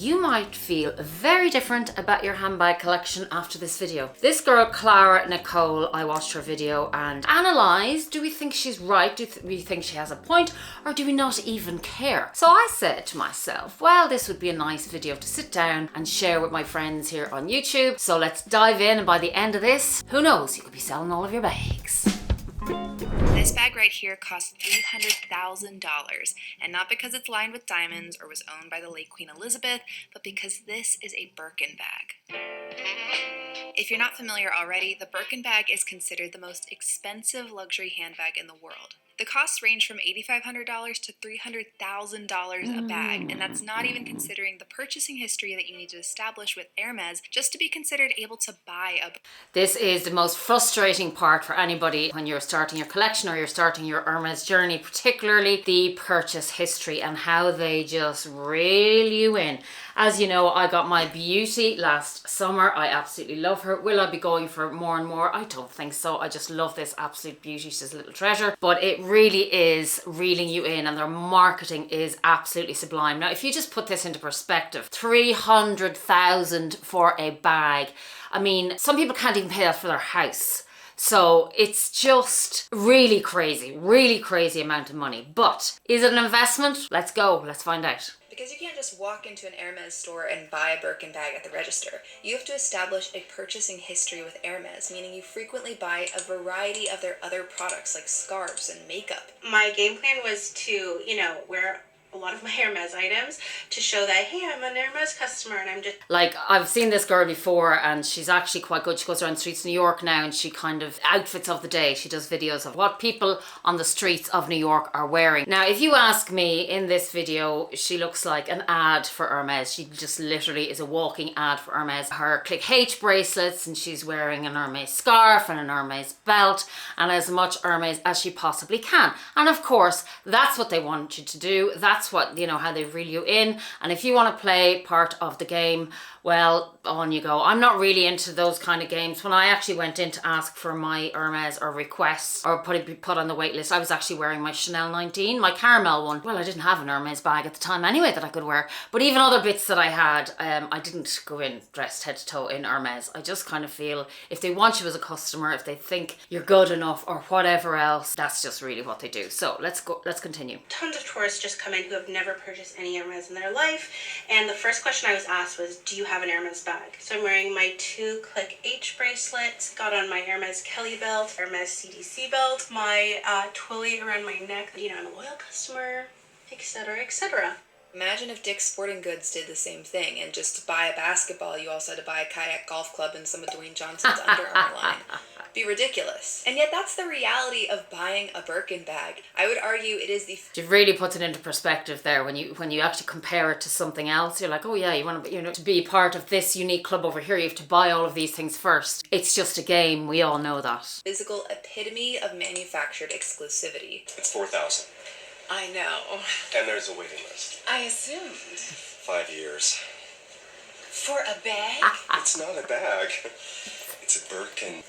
you might feel very different about your handbag collection after this video. This girl, Nicole, I watched her video and analysed, do we think she's right? Do we think she has a point? Or do we not even care? So I said to myself, well, this would be a nice video to sit down and share with my friends here on YouTube. So let's dive in, and by the end of this, who knows, you could be selling all of your bags. This bag right here cost $300,000, and not because it's lined with diamonds or was owned by the late Queen Elizabeth, but because this is a Birkin bag. If you're not familiar already, the Birkin bag is considered the most expensive luxury handbag in the world. The costs range from $8,500 to $300,000 a bag, and that's not even considering the purchasing history that you need to establish with Hermes just to be considered able to buy a bag. This is the most frustrating part for anybody when you're starting your collection or you're starting your Hermes journey, particularly the purchase history and how they just reel you in. As you know, I got my beauty last summer. I absolutely love her. Will I be going for more and more? I don't think so. I just love this absolute beauty. She's a little treasure. But it really is reeling you in, and their marketing is absolutely sublime. Now, if you just put this into perspective, $300,000 for a bag. I mean, some people can't even pay that for their house. So it's just really crazy amount of money. But is it an investment? Let's go. Let's find out. Because you can't just walk into an Hermes store and buy a Birkin bag at the register. You have to establish a purchasing history with Hermes, meaning you frequently buy a variety of their other products like scarves and makeup. My game plan was to, wear a lot of my Hermes items to show that, hey, I'm an Hermes customer and I'm just... Like, I've seen this girl before and she's actually quite good. She goes around the streets of New York now and she kind of outfits of the day. She does videos of what people on the streets of New York are wearing. Now, if you ask me, in this video, she looks like an ad for Hermes. She just literally is a walking ad for Hermes. Her Click H bracelets, and she's wearing an Hermes scarf and an Hermes belt and as much Hermes as she possibly can. And of course, that's what they want you to do. That's what, how they reel you in. And if you want to play part of the game, well, on you go. I'm not really into those kind of games. When I actually went in to ask for my Hermes or requests or put on the wait list, I was actually wearing my Chanel 19, my caramel one. Well, I didn't have an Hermes bag at the time anyway that I could wear. But even other bits that I had, I didn't go in dressed head to toe in Hermes. I just kind of feel if they want you as a customer, if they think you're good enough or whatever else, that's just really what they do. So let's continue. Tons of tourists just come in who have never purchased any Hermes in their life. And the first question I was asked was, do you have an Hermes bag? So I'm wearing my 2 Click H bracelets, got on my Hermes Kelly belt, Hermes CDC belt, my twilly around my neck, I'm a loyal customer, etc., etc. Imagine if Dick's Sporting Goods did the same thing, and just to buy a basketball, you also had to buy a kayak golf club and some of Dwayne Johnson's Under Armour line. Be ridiculous. And yet that's the reality of buying a Birkin bag. I would argue it is the... It really puts it into perspective there when you actually compare it to something else. You're like, oh yeah, you want to, to be part of this unique club over here, you have to buy all of these things first. It's just a game. We all know that. Physical epitome of manufactured exclusivity. It's $4,000. I know. And there's a waiting list. I assumed. 5 years. For a bag? It's not a bag. It's a Birkin.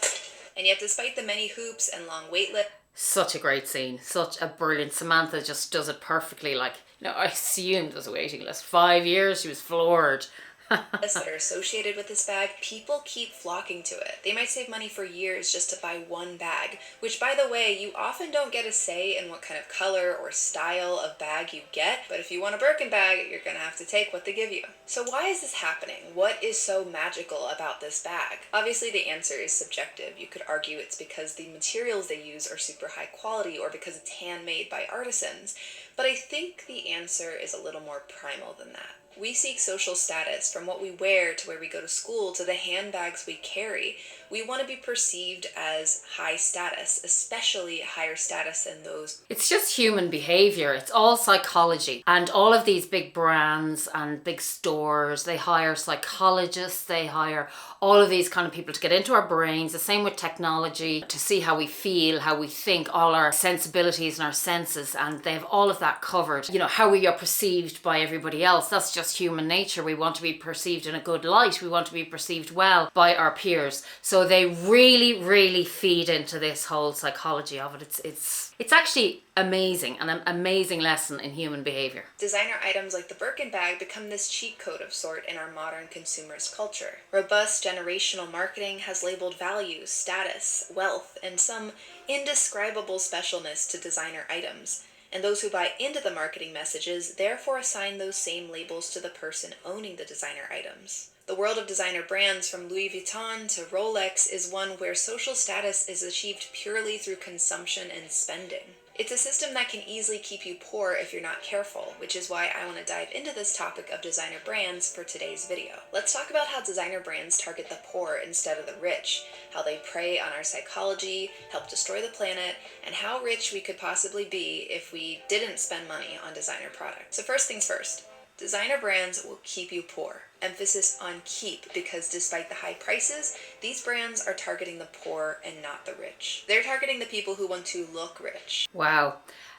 And yet, despite the many hoops and long wait lists... Such a great scene. Such a brilliant... Samantha just does it perfectly. Like, I assumed there's a waiting list. 5 years, she was floored. that are associated with this bag, people keep flocking to it. They might save money for years just to buy one bag, which, by the way, you often don't get a say in what kind of color or style of bag you get, but if you want a Birkin bag, you're gonna have to take what they give you. So why is this happening? What is so magical about this bag? Obviously, the answer is subjective. You could argue it's because the materials they use are super high quality or because it's handmade by artisans, but I think the answer is a little more primal than that. We seek social status from what we wear to where we go to school to the handbags we carry. We want to be perceived as high status, especially higher status than those. It's just human behavior. It's all psychology. And all of these big brands and big stores, they hire psychologists, they hire all of these kind of people to get into our brains. The same with technology, to see how we feel, how we think, all our sensibilities and our senses, and they have all of that covered. How we are perceived by everybody else. That's just human nature. We want to be perceived in a good light. We want to be perceived well by our peers. So So they really, really feed into this whole psychology of it. It's actually amazing, an amazing lesson in human behavior. Designer items like the Birkin bag become this cheat code of sort in our modern consumers' culture. Robust generational marketing has labeled values, status, wealth, and some indescribable specialness to designer items. And those who buy into the marketing messages therefore assign those same labels to the person owning the designer items. The world of designer brands from Louis Vuitton to Rolex is one where social status is achieved purely through consumption and spending. It's a system that can easily keep you poor if you're not careful, which is why I want to dive into this topic of designer brands for today's video. Let's talk about how designer brands target the poor instead of the rich, how they prey on our psychology, help destroy the planet, and how rich we could possibly be if we didn't spend money on designer products. So first things first, designer brands will keep you poor. Emphasis on keep, because despite the high prices, these brands are targeting the poor and not the rich. They're targeting the people who want to look rich. Wow.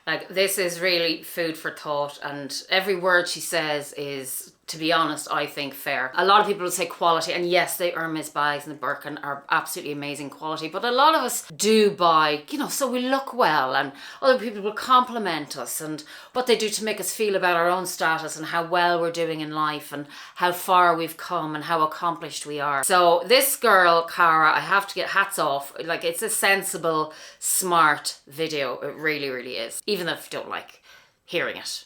Like, this is really food for thought, and every word she says is, to be honest, I think fair. A lot of people will say quality, and yes, the Hermes bags and the Birkin are absolutely amazing quality, but a lot of us do buy, so we look well, and other people will compliment us and what they do to make us feel about our own status and how well we're doing in life and how far we've come and how accomplished we are. So this girl, Cara, I have to get hats off. Like, it's a sensible, smart video. It really, really is. Even if you don't like hearing it.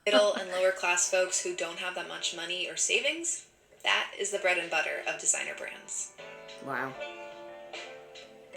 Middle and lower class folks who don't have that much money or savings, that is the bread and butter of designer brands. Wow.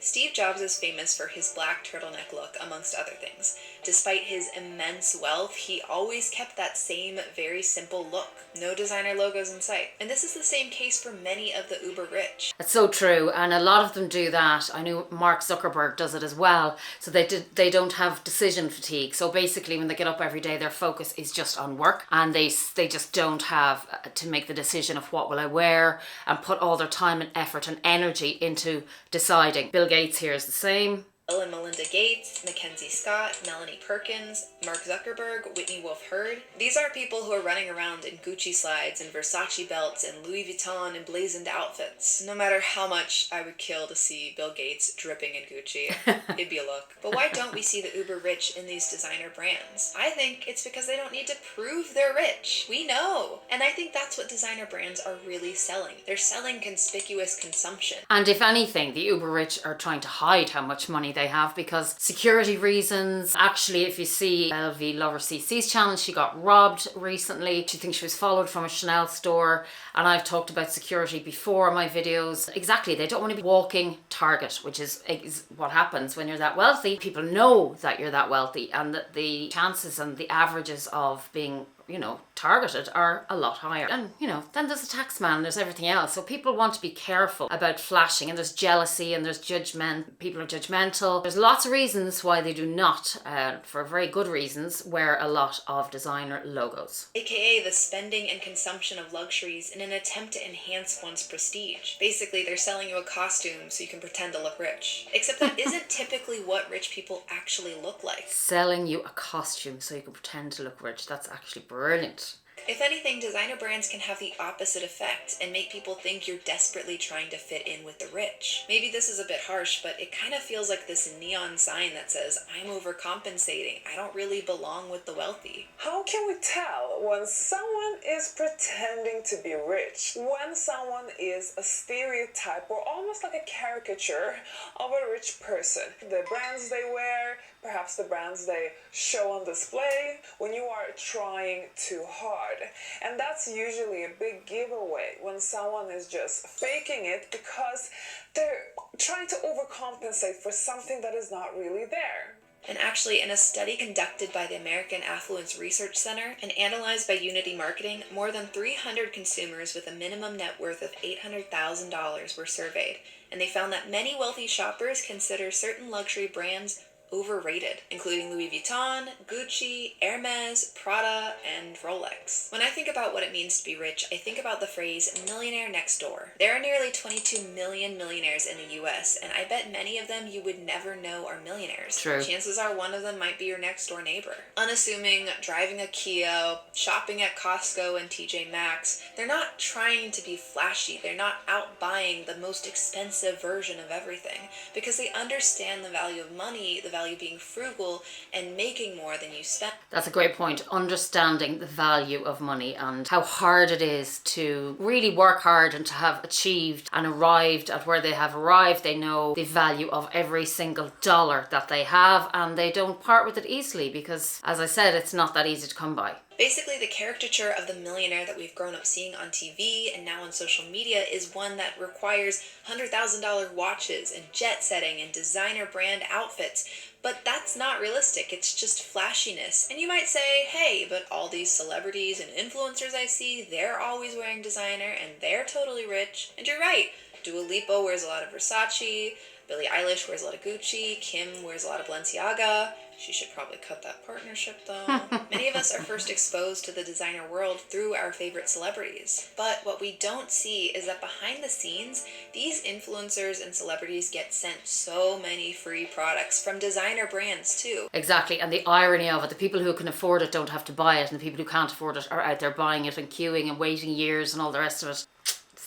Steve Jobs is famous for his black turtleneck look, amongst other things. Despite his immense wealth, he always kept that same very simple look. No designer logos in sight. And this is the same case for many of the uber rich. That's so true, and a lot of them do that. I know Mark Zuckerberg does it as well. So they don't have decision fatigue. So basically, when they get up every day, their focus is just on work, and they just don't have to make the decision of what will I wear and put all their time and effort and energy into deciding. Bill Gates here is the same. Bill and Melinda Gates, Mackenzie Scott, Melanie Perkins, Mark Zuckerberg, Whitney Wolfe Herd. These are people who are running around in Gucci slides and Versace belts and Louis Vuitton emblazoned outfits. No matter how much I would kill to see Bill Gates dripping in Gucci, it'd be a look. But why don't we see the uber rich in these designer brands? I think it's because they don't need to prove they're rich. We know. And I think that's what designer brands are really selling. They're selling conspicuous consumption. And if anything, the uber rich are trying to hide how much money they have because security reasons. Actually, if you see LV Lover CC's channel, she got robbed recently. She thinks she was followed from a Chanel store, and I've talked about security before in my videos. Exactly, they don't want to be walking target, which is what happens when you're that wealthy. People know that you're that wealthy, and that the chances and the averages of being targeted are a lot higher. And, then there's the tax man, there's everything else. So people want to be careful about flashing, and there's jealousy and there's judgment. People are judgmental. There's lots of reasons why they do not, for very good reasons, wear a lot of designer logos. AKA the spending and consumption of luxuries in an attempt to enhance one's prestige. Basically, they're selling you a costume so you can pretend to look rich. Except that isn't typically what rich people actually look like. Selling you a costume so you can pretend to look rich. That's actually brilliant. If anything, designer brands can have the opposite effect and make people think you're desperately trying to fit in with the rich. Maybe this is a bit harsh, but it kind of feels like this neon sign that says, I'm overcompensating. I don't really belong with the wealthy. How can we tell when someone is pretending to be rich? When someone is a stereotype or almost like a caricature of a rich person? The brands they wear, perhaps the brands they show on display, when you are trying too hard. And that's usually a big giveaway when someone is just faking it because they're trying to overcompensate for something that is not really there. And actually, in a study conducted by the American Affluence Research Center and analyzed by Unity Marketing, more than 300 consumers with a minimum net worth of $800,000 were surveyed, and they found that many wealthy shoppers consider certain luxury brands overrated, including Louis Vuitton, Gucci, Hermes, Prada, and Rolex. When I think about what it means to be rich, I think about the phrase millionaire next door. There are nearly 22 million millionaires in the US, and I bet many of them you would never know are millionaires. True. Chances are one of them might be your next door neighbor. Unassuming, driving a Kia, shopping at Costco and TJ Maxx, they're not trying to be flashy. They're not out buying the most expensive version of everything because they understand the value of money, the value of being frugal, and making more than you spend. That's a great point. Understanding the value of money and how hard it is to really work hard and to have achieved and arrived at where they have arrived. They know the value of every single dollar that they have, and they don't part with it easily because, as I said, it's not that easy to come by. Basically, the caricature of the millionaire that we've grown up seeing on TV and now on social media is one that requires $100,000 watches and jet setting and designer brand outfits. But that's not realistic. It's just flashiness. And you might say, hey, but all these celebrities and influencers I see, they're always wearing designer and they're totally rich. And you're right. Dua Lipa wears a lot of Versace. Billie Eilish wears a lot of Gucci. Kim wears a lot of Balenciaga. She should probably cut that partnership though. Many of us are first exposed to the designer world through our favorite celebrities. But what we don't see is that behind the scenes, these influencers and celebrities get sent so many free products from designer brands too. Exactly, and the irony of it, the people who can afford it don't have to buy it, and the people who can't afford it are out there buying it and queuing and waiting years and all the rest of it.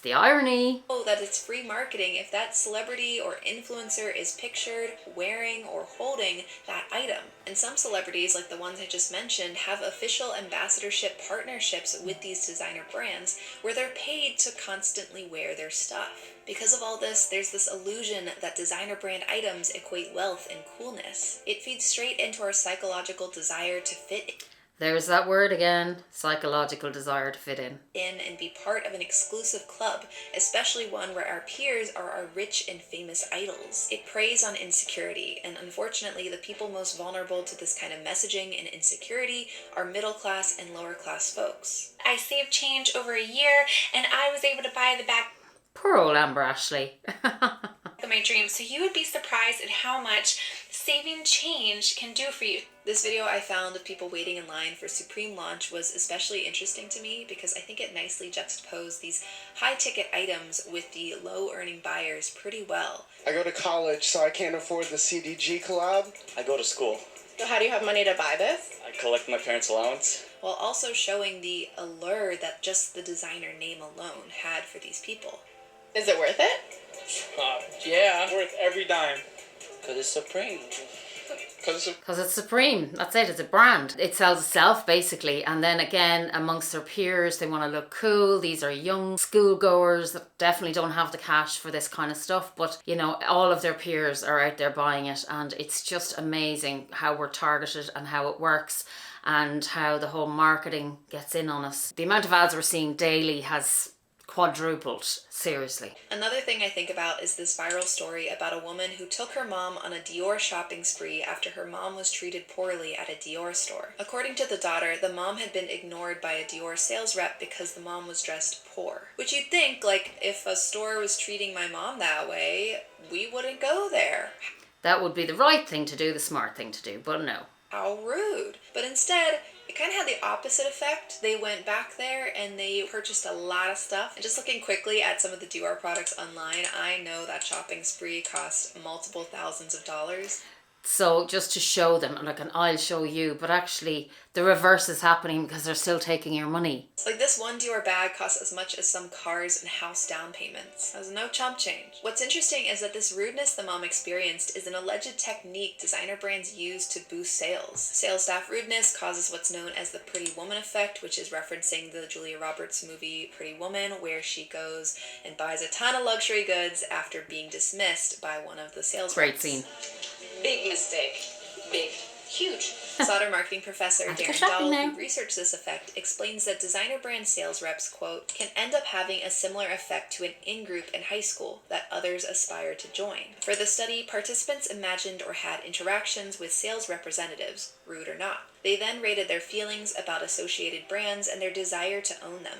The irony. Oh, that it's free marketing if that celebrity or influencer is pictured wearing or holding that item. And some celebrities, like the ones I just mentioned, have official ambassadorship partnerships with these designer brands where they're paid to constantly wear their stuff. Because of all this, there's this illusion that designer brand items equate wealth and coolness. It feeds straight into our psychological desire to fit There's that word again, psychological desire to fit in and be part of an exclusive club, especially one where our peers are our rich and famous idols. It preys on insecurity, and unfortunately, the people most vulnerable to this kind of messaging and insecurity are middle class and lower class folks. I saved change over a year, and I was able to buy the bag Poor old Amber Ashley. of my dreams. So you would be surprised at how much saving change can do for you. This video I found of people waiting in line for Supreme launch was especially interesting to me because I think it nicely juxtaposed these high-ticket items with the low-earning buyers pretty well. I go to college, so I can't afford the CDG collab. I go to school. So how do you have money to buy this? I collect my parents' allowance. While also showing the allure that just the designer name alone had for these people. Is it worth it? Yeah, worth every dime. Because it's Supreme. Because it's Supreme. That's it. It's a brand. It sells itself, basically. And then again, amongst their peers, they want to look cool. These are young schoolgoers that definitely don't have the cash for this kind of stuff. But, you know, all of their peers are out there buying it. And it's just amazing how we're targeted and how it works and how the whole marketing gets in on us. The amount of ads we're seeing daily has quadrupled, seriously. Another thing I think about is this viral story about a woman who took her mom on a Dior shopping spree after her mom was treated poorly at a Dior store. According to the daughter, the mom had been ignored by a Dior sales rep because the mom was dressed poor. Which you'd think, like, if a store was treating my mom that way, we wouldn't go there. That would be the right thing to do, the smart thing to do, but no. How rude. But instead, it kind of had the opposite effect. They went back there and they purchased a lot of stuff. And just looking quickly at some of the Dior products online, I know that shopping spree cost multiple thousands of dollars. So just to show them, like, and I'll show you, but actually the reverse is happening because they're still taking your money. Like this one Dior bag costs as much as some cars and house down payments. There's no chump change. What's interesting is that this rudeness the mom experienced is an alleged technique designer brands use to boost sales. Sales staff rudeness causes what's known as the Pretty Woman effect, which is referencing the Julia Roberts movie Pretty Woman, where she goes and buys a ton of luxury goods after being dismissed by one of the sales Great reps. scene. Big mistake. Big. Huge. Facade marketing professor I'll take a Darren shopping Dahl, now. who researched this effect, explains that designer brand sales reps, quote, can end up having a similar effect to an in-group in high school that others aspire to join. For the study, participants imagined or had interactions with sales representatives, rude or not. They then rated their feelings about associated brands and their desire to own them.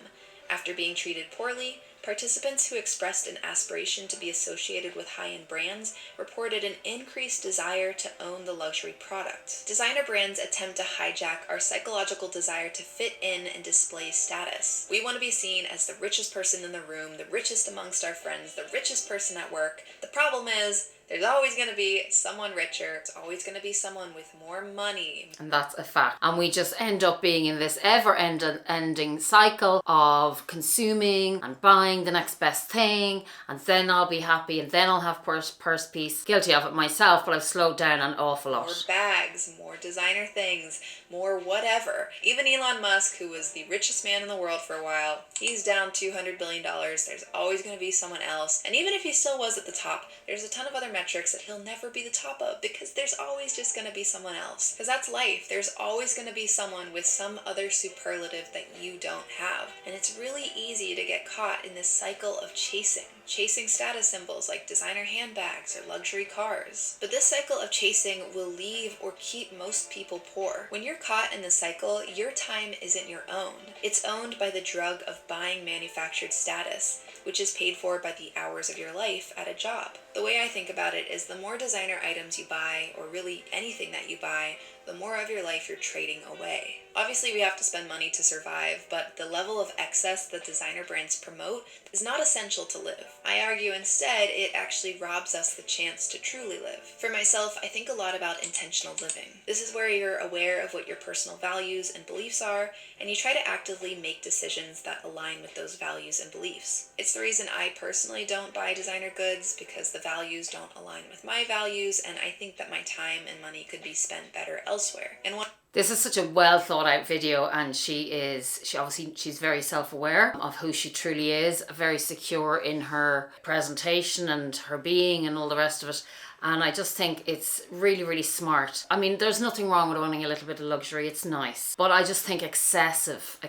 After being treated poorly, participants who expressed an aspiration to be associated with high-end brands reported an increased desire to own the luxury product. Designer brands attempt to hijack our psychological desire to fit in and display status. We want to be seen as the richest person in the room, the richest amongst our friends, the richest person at work. The problem is, there's always going to be someone richer. It's always going to be someone with more money. And that's a fact. And we just end up being in this ever-ending cycle of consuming and buying the next best thing, and then I'll be happy, and then I'll have purse piece. Guilty of it myself, but I've slowed down an awful lot. More bags, more designer things, more whatever. Even Elon Musk, who was the richest man in the world for a while, he's down $200 billion. There's always going to be someone else. And even if he still was at the top, there's a ton of other metrics that he'll never be the top of, because there's always just going to be someone else. Because that's life. There's always going to be someone with some other superlative that you don't have. And it's really easy to get caught in this cycle of chasing status symbols like designer handbags or luxury cars. But this cycle of chasing will leave or keep most people poor. When you're caught in the cycle, your time isn't your own. It's owned by the drug of buying manufactured status, which is paid for by the hours of your life at a job. The way I think about it is the more designer items you buy, or really anything that you buy, the more of your life you're trading away. Obviously, we have to spend money to survive, but the level of excess that designer brands promote is not essential to live. I argue instead it actually robs us the chance to truly live. For myself, I think a lot about intentional living. This is where you're aware of what your personal values and beliefs are, and you try to actively make decisions that align with those values and beliefs. It's the reason I personally don't buy designer goods, because the values don't align with my values, and I think that my time and money could be spent better elsewhere. And this is such a well thought out video, and she's very self-aware of who she truly is, very secure in her presentation and her being and all the rest of it. And I just think it's really, really smart. I mean, there's nothing wrong with owning a little bit of luxury. It's nice. But I just think excessive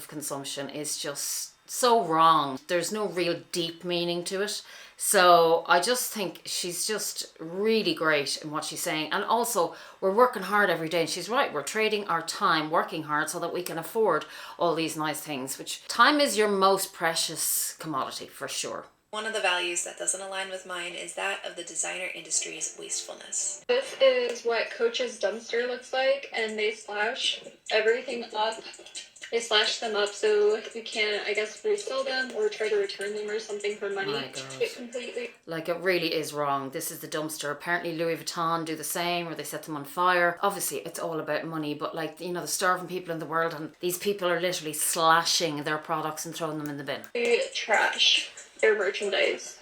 consumption is just so wrong. There's no real deep meaning to it. So I just think she's just really great in what she's saying. And also, we're working hard every day, and she's right. We're trading our time working hard so that we can afford all these nice things, which time is your most precious commodity for sure. One of the values that doesn't align with mine is that of the designer industry's wastefulness. This is what Coach's dumpster looks like, and they slash everything up. They slash them up so you can, I guess, resell them or try to return them or something for money. My God. It completely. Like, it really is wrong. This is the dumpster. Apparently Louis Vuitton do the same, or they set them on fire. Obviously, it's all about money, but like, you know, the starving people in the world, and these people are literally slashing their products and throwing them in the bin. They trash their merchandise.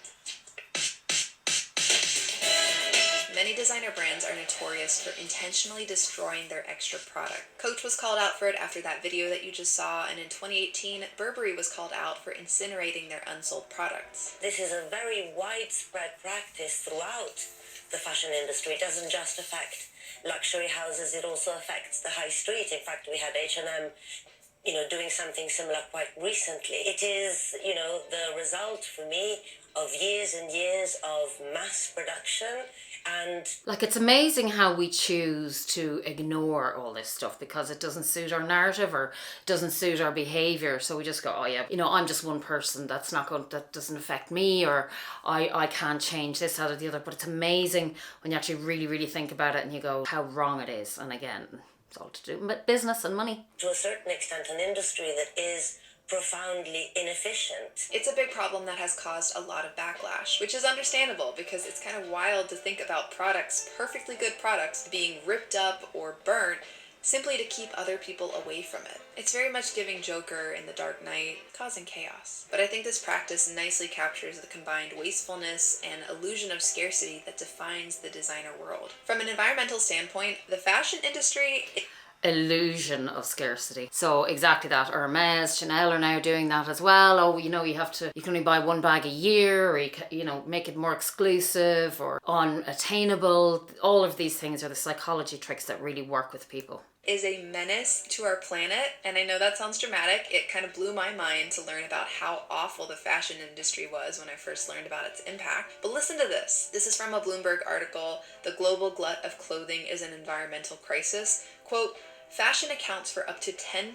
Many designer brands are notorious for intentionally destroying their extra product. Coach was called out for it after that video that you just saw, and in 2018, Burberry was called out for incinerating their unsold products. This is a very widespread practice throughout the fashion industry. It doesn't just affect luxury houses, it also affects the high street. In fact, we had H&M doing something similar quite recently. It is, the result for me of years and years of mass production. And like, it's amazing how we choose to ignore all this stuff because it doesn't suit our narrative or doesn't suit our behavior. So we just go, oh yeah, I'm just one person. That doesn't affect me, or I can't change this, that or the other. But it's amazing when you actually really, really think about it and you go how wrong it is. And again, it's all to do with business and money. To a certain extent, an industry that is profoundly inefficient. It's a big problem that has caused a lot of backlash, which is understandable because it's kind of wild to think about products, perfectly good products, being ripped up or burnt simply to keep other people away from it. It's very much giving Joker in The Dark Knight, causing chaos. But I think this practice nicely captures the combined wastefulness and illusion of scarcity that defines the designer world. From an environmental standpoint, the fashion industry... illusion of scarcity. So exactly that. Hermes, Chanel are now doing that as well. Oh, you can only buy one bag a year, or make it more exclusive or unattainable. All of these things are the psychology tricks that really work with people. Is a menace to our planet, and I know that sounds dramatic. It kind of blew my mind to learn about how awful the fashion industry was when I first learned about its impact. But listen to this. This is from a Bloomberg article. The global glut of clothing is an environmental crisis. Quote, Fashion accounts for up to 10%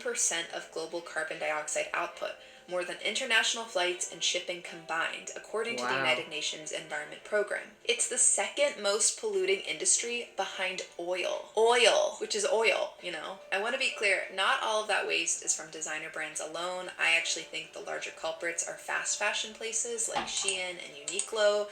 of global carbon dioxide output, more than international flights and shipping combined, according to the United Nations Environment Program. It's the second most polluting industry behind oil. Oil, which is oil, you know. I want to be clear, not all of that waste is from designer brands alone. I actually think the larger culprits are fast fashion places like Shein and Uniqlo,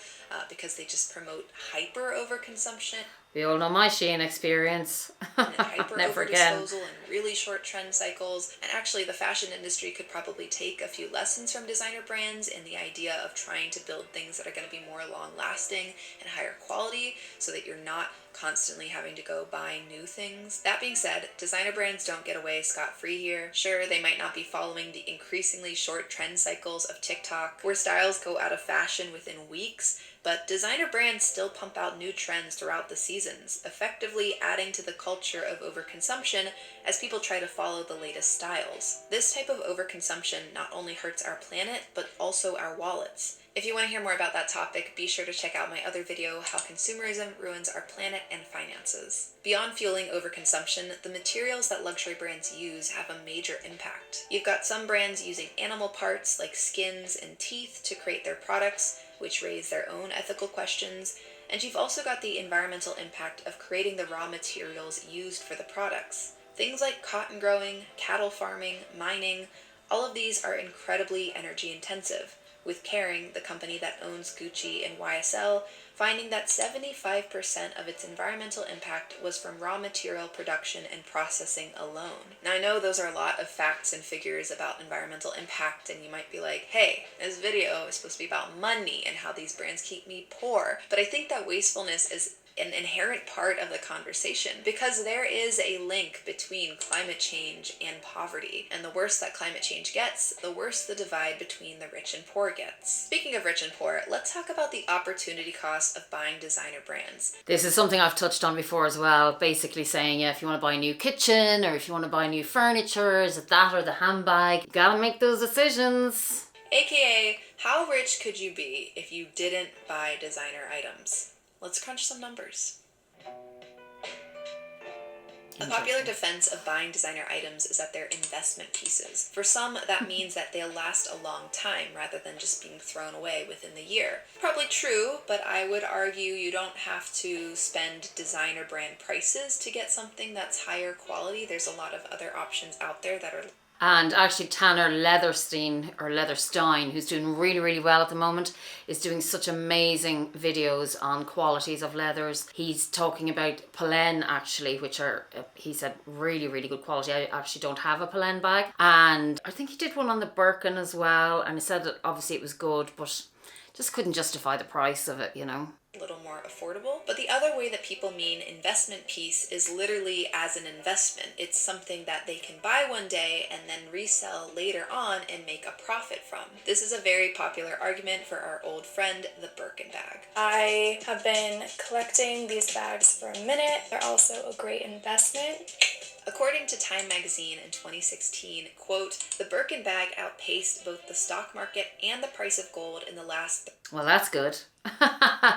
because they just promote hyper overconsumption. We all know my Shein experience. And hyper Never again. overdisposal and really short trend cycles. And actually the fashion industry could probably take a few lessons from designer brands in the idea of trying to build things that are going to be more long lasting and higher quality, so that you're not constantly having to go buying new things. That being said, designer brands don't get away scot-free here. Sure, they might not be following the increasingly short trend cycles of TikTok, where styles go out of fashion within weeks, but designer brands still pump out new trends throughout the seasons, effectively adding to the culture of overconsumption as people try to follow the latest styles. This type of overconsumption not only hurts our planet, but also our wallets. If you want to hear more about that topic, be sure to check out my other video, How Consumerism Ruins Our Planet and Finances. Beyond fueling overconsumption, the materials that luxury brands use have a major impact. You've got some brands using animal parts like skins and teeth to create their products, which raise their own ethical questions, and you've also got the environmental impact of creating the raw materials used for the products. Things like cotton growing, cattle farming, mining, all of these are incredibly energy intensive, with Kering, the company that owns Gucci and YSL, finding that 75% of its environmental impact was from raw material production and processing alone. Now I know those are a lot of facts and figures about environmental impact, and you might be like, hey, this video is supposed to be about money and how these brands keep me poor. But I think that wastefulness is an inherent part of the conversation, because there is a link between climate change and poverty, and the worse that climate change gets, the worse the divide between the rich and poor gets. Speaking of rich and poor, let's talk about the opportunity cost of buying designer brands. This is something I've touched on before as well, basically saying, yeah, if you want to buy a new kitchen or if you want to buy new furniture, is it that or the handbag? You gotta make those decisions. AKA, how rich could you be if you didn't buy designer items? Let's crunch some numbers. A popular defense of buying designer items is that they're investment pieces. For some, that means that they'll last a long time rather than just being thrown away within the year. Probably true, but I would argue you don't have to spend designer brand prices to get something that's higher quality. There's a lot of other options out there that are... And actually Tanner Leatherstein, who's doing really, really well at the moment, is doing such amazing videos on qualities of leathers. He's talking about Pollen actually, which are, he said, really, really good quality. I actually don't have a Pollen bag. And I think he did one on the Birkin as well. And he said that obviously it was good, but just couldn't justify the price of it, you know. A little more affordable. But the other way that people mean investment piece is literally as an investment. It's something that they can buy one day and then resell later on and make a profit from. This is a very popular argument for our old friend, the Birkin bag. I have been collecting these bags for a minute. They're also a great investment. According to Time magazine in 2016, quote, the Birkin bag outpaced both the stock market and the price of gold in the last... Well, that's good.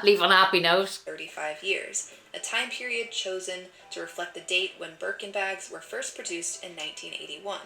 Leave on a happy note. 35 years, a time period chosen to reflect the date when Birkin bags were first produced in 1981.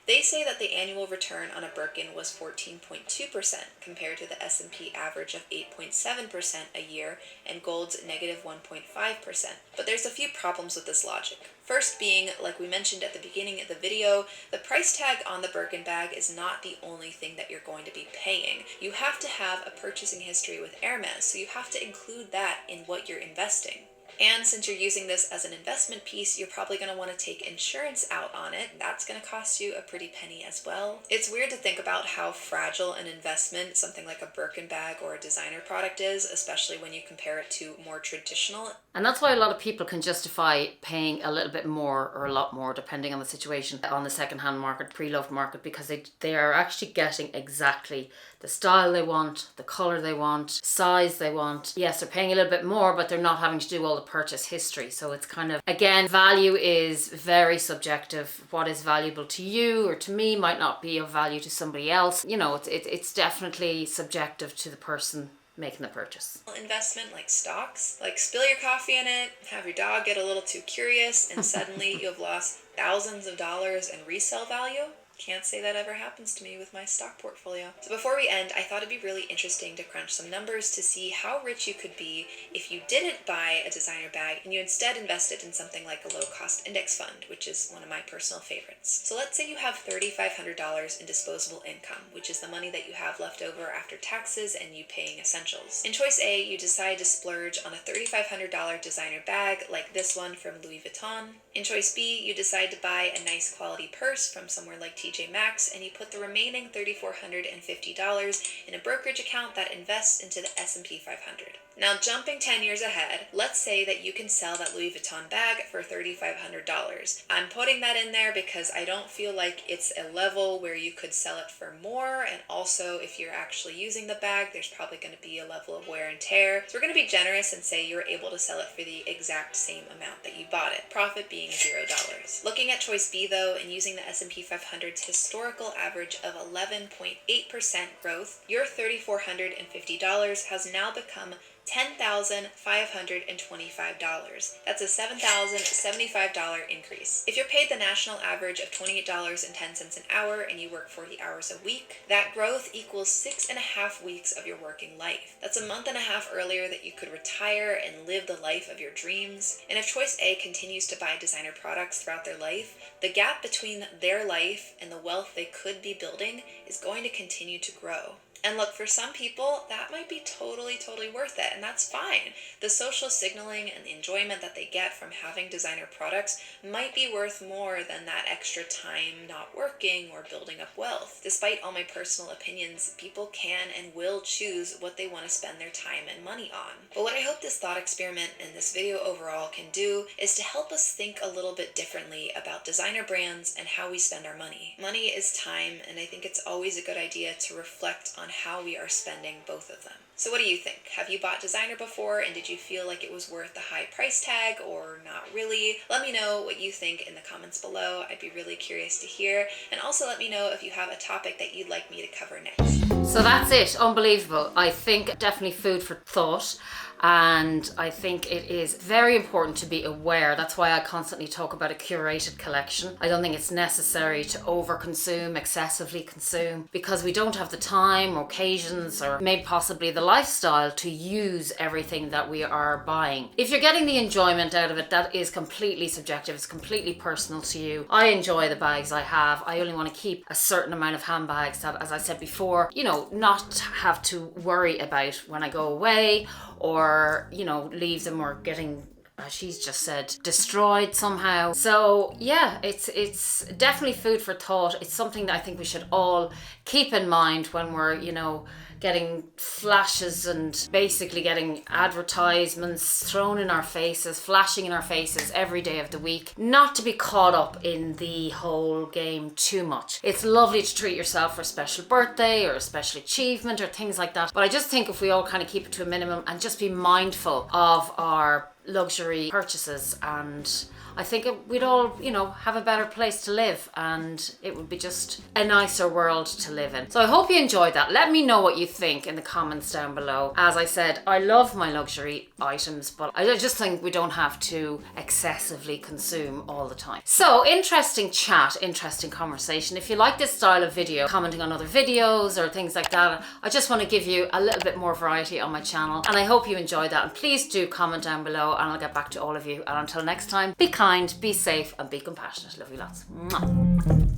They say that the annual return on a Birkin was 14.2% compared to the S&P average of 8.7% a year and gold's negative 1.5%. But there's a few problems with this logic. First being, like we mentioned at the beginning of the video, the price tag on the Birkin bag is not the only thing that you're going to be paying. You have to have a purchasing history with Hermes, so you have to include that in what you're investing. And since you're using this as an investment piece, you're probably going to want to take insurance out on it. That's going to cost you a pretty penny as well. It's weird to think about how fragile an investment something like a Birkin bag or a designer product is, especially when you compare it to more traditional. And that's why a lot of people can justify paying a little bit more or a lot more, depending on the situation, on the second-hand market, pre-loved market, because they are actually getting exactly the style they want, the colour they want, size they want. Yes, they're paying a little bit more, but they're not having to do all the purchase history. So it's kind of, again, value is very subjective. What is valuable to you or to me might not be of value to somebody else. You know, it's definitely subjective to the person making the purchase. Investment like stocks, like spill your coffee in it, have your dog get a little too curious, and suddenly you've lost thousands of dollars in resale value. Can't say that ever happens to me with my stock portfolio. So before we end, I thought it'd be really interesting to crunch some numbers to see how rich you could be if you didn't buy a designer bag and you instead invested in something like a low-cost index fund, which is one of my personal favorites. So let's say you have $3,500 in disposable income, which is the money that you have left over after taxes and you paying essentials. In choice A, you decide to splurge on a $3,500 designer bag like this one from Louis Vuitton. In choice B, you decide to buy a nice quality purse from somewhere like TJ Maxx, and you put the remaining $3,450 in a brokerage account that invests into the S&P 500. Now, jumping 10 years ahead, let's say that you can sell that Louis Vuitton bag for $3,500. I'm putting that in there because I don't feel like it's a level where you could sell it for more, and also if you're actually using the bag, there's probably going to be a level of wear and tear. So we're going to be generous and say you're able to sell it for the exact same amount that you bought it, profit being $0. Looking at choice B though, and using the S&P 500's historical average of 11.8% growth, your $3,450 has now become $10,525. That's a $7,075 increase. If you're paid the national average of $28.10 an hour and you work 40 hours a week, that growth equals 6.5 weeks of your working life. That's a month and a half earlier that you could retire and live the life of your dreams. And if choice A continues to buy designer products throughout their life, the gap between their life and the wealth they could be building is going to continue to grow. And look, for some people, that might be totally worth it, and that's fine. The social signaling and the enjoyment that they get from having designer products might be worth more than that extra time not working or building up wealth. Despite all my personal opinions, people can and will choose what they want to spend their time and money on. But what I hope this thought experiment and this video overall can do is to help us think a little bit differently about designer brands and how we spend our money. Money is time, and I think it's always a good idea to reflect on how we are spending both of them. So what do you think? Have you bought designer before, and did you feel like it was worth the high price tag or not really? Let me know what you think in the comments below. I'd be really curious to hear. And also let me know if you have a topic that you'd like me to cover next. So that's it. Unbelievable. I think definitely food for thought. And I think it is very important to be aware. That's why I constantly talk about a curated collection. I don't think it's necessary to overconsume, excessively consume, because we don't have the time or occasions or maybe possibly the lifestyle to use everything that we are buying. If you're getting the enjoyment out of it, that is completely subjective. It's completely personal to you. I enjoy the bags I have. I only want to keep a certain amount of handbags that, as I said before, not have to worry about when I go away, or leave them or getting, as she's just said, destroyed somehow. So yeah, it's definitely food for thought. It's something that I think we should all keep in mind when we're getting flashes and basically getting advertisements thrown in our faces, flashing in our faces every day of the week. Not to be caught up in the whole game too much. It's lovely to treat yourself for a special birthday or a special achievement or things like that, but I just think if we all kind of keep it to a minimum and just be mindful of our luxury purchases, and I think we'd all, have a better place to live, and it would be just a nicer world to live in. So I hope you enjoyed that. Let me know what you think in the comments down below. As I said, I love my luxury items, but I just think we don't have to excessively consume all the time. So interesting chat, interesting conversation. If you like this style of video, commenting on other videos or things like that, I just want to give you a little bit more variety on my channel, and I hope you enjoyed that. And please do comment down below, and I'll get back to all of you. And until next time, be kind, be safe, and be compassionate. Love you lots. Mwah.